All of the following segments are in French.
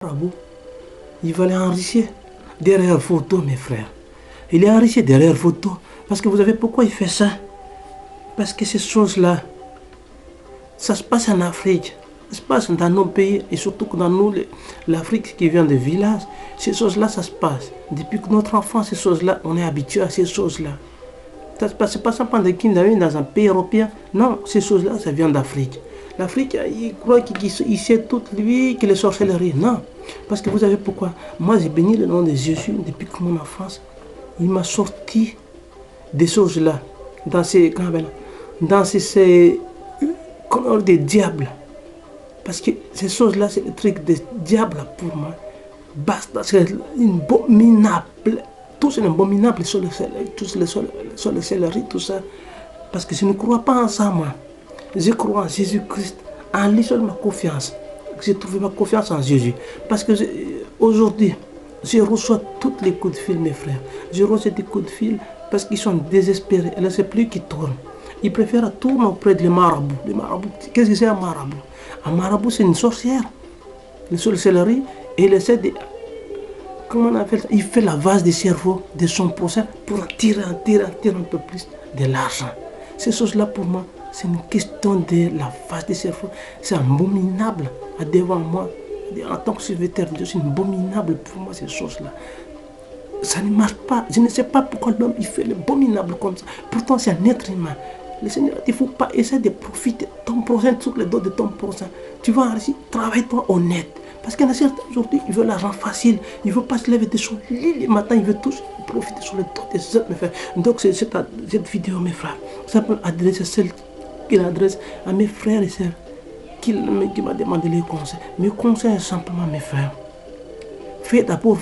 marabout, il va l'enrichir derrière photo, mes frères. Il est enrichi derrière photo. Parce que vous savez pourquoi il fait ça? Parce que ces choses-là, ça se passe en Afrique. Ça se passe dans nos pays et surtout dans nous, l'Afrique qui vient de villages. Ces choses-là, ça se passe. Depuis que notre enfance, ces choses-là, on est habitué à ces choses-là. Ça se passe pas simplement dans un pays européen. Non, ces choses-là, ça vient d'Afrique. L'Afrique, il croit qu'il sait tout, lui, qu'il est sorcellerie. Non. Parce que vous savez pourquoi? Moi, j'ai béni le nom de Jésus depuis que mon enfance. Il m'a sorti des choses-là. Dans ces des diables. Parce que ces choses-là, c'est le truc des diables pour moi. Basta, c'est abominable. Tout c'est abominable sur le céleri, tout ça. Parce que je ne crois pas en ça, moi. Je crois en Jésus-Christ. En lui seul ma confiance. J'ai trouvé ma confiance en Jésus. Parce que aujourd'hui, je reçois tous les coups de fil, mes frères. Je reçois des coups de fil parce qu'ils sont désespérés. Il ne sait plus qui tourne. Ils préfèrent tourner auprès des marabouts. Les marabouts, qu'est-ce que c'est un marabout? Un marabout, c'est une sorcière. Le sorcellerie, et il essaie de... Comment on appelle ça? Il fait la vase du cerveau de son prochain pour en tirer un peu plus de l'argent. Ces choses-là, pour moi, c'est une question de la vase du cerveau. C'est abominable devant moi. En tant que serviteur de Dieu, c'est abominable pour moi, ces choses-là. Ça ne marche pas. Je ne sais pas pourquoi l'homme il fait l'abominable comme ça. Pourtant, c'est un être humain. Le Seigneur, il ne faut pas essayer de profiter de ton prochain sur le dos de ton prochain. Tu vas enrichir, travaille-toi honnête. Parce qu'il y en a certains aujourd'hui, ils veulent l'argent facile. Ils ne veulent pas se lever de son lit le matin. Ils veulent tous profiter sur le dos des autres, mes frères. Donc, cette vidéo, mes frères, ça peut adresser celle qu'il adresse à mes frères et sœurs qui m'a demandé les conseils. Mes conseils, simplement, mes frères, faites d'abord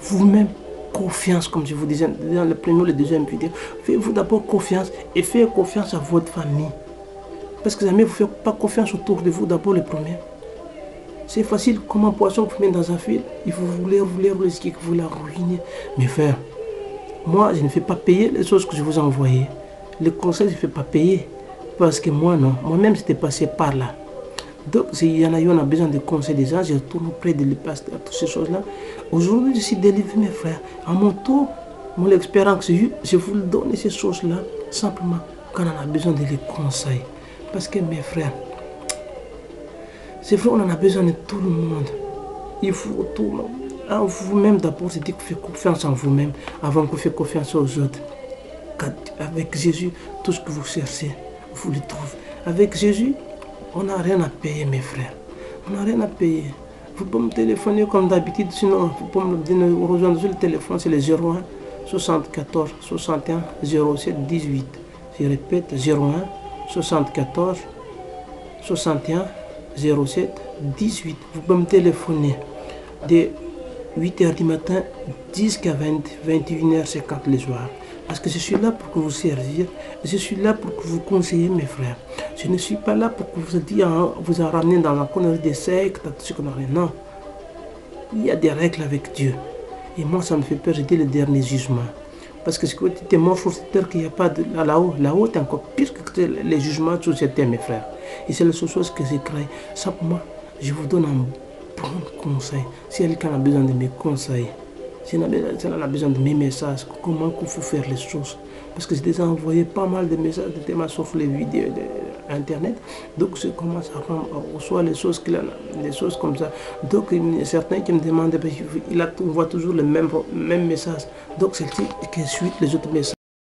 vous-même confiance, comme je vous disais dans le premier ou le deuxième vidéo. Faites-vous d'abord confiance et faites confiance à votre famille. Parce que jamais vous ne faites pas confiance autour de vous, d'abord le premier. C'est facile comme un poisson que vous mettez dans un fil. Il faut vouloir risquer que vous la ruinez. Mes frères, moi, je ne fais pas payer les choses que je vous ai envoyées. Les conseils, je ne fais pas payer. Parce que moi, non. Moi-même, j'étais passé par là. Donc, s'il y en a eu, on a besoin de conseils des gens, je retourne auprès de pasteur, toutes ces choses-là. Aujourd'hui, je suis délivré, mes frères. À mon tour, mon expérience que j'ai eue, je vous donne ces choses-là, simplement quand on a besoin de les conseils. Parce que, mes frères, c'est vrai, on en a besoin de tout le monde. Il faut tout. En vous-même, d'abord, c'est dire que vous faites confiance en vous-même, avant que vous faites confiance aux autres. Avec Jésus, tout ce que vous cherchez, vous le trouvez. Avec Jésus, on n'a rien à payer, mes frères. On n'a rien à payer. Vous pouvez me téléphoner comme d'habitude, sinon vous pouvez me rejoindre sur le téléphone, c'est le 01 74 61 07 18. Je répète, 01 74 61 07 18. Vous pouvez me téléphoner de 8h du matin jusqu'à 21h50 le soir. Parce que je suis là pour que vous servir. Je suis là pour que vous conseillez, mes frères. Je ne suis pas là pour que vous en ramener dans la connerie des sectes, tout ce qu'on a. Non. Il y a des règles avec Dieu. Et moi, ça me fait peur, j'ai dit le dernier jugement. Parce que si tu es mort sur cette terre, qu'il n'y a pas de là-haut. Là-haut, c'est encore pire que les jugements sur cette terre, mes frères. Et c'est la seule chose que j'ai créée. Simplement, je vous donne un bon conseil. Si quelqu'un a besoin de mes conseils, si elle a besoin de mes messages, comment il faut faire les choses. Parce que j'ai déjà envoyé pas mal de messages, de thèmes sur les vidéos d'internet. Donc je commence à recevoir les choses comme ça. Donc il y a certains qui me demandent, on voit toujours le même message. Donc c'est que je suis les autres messages.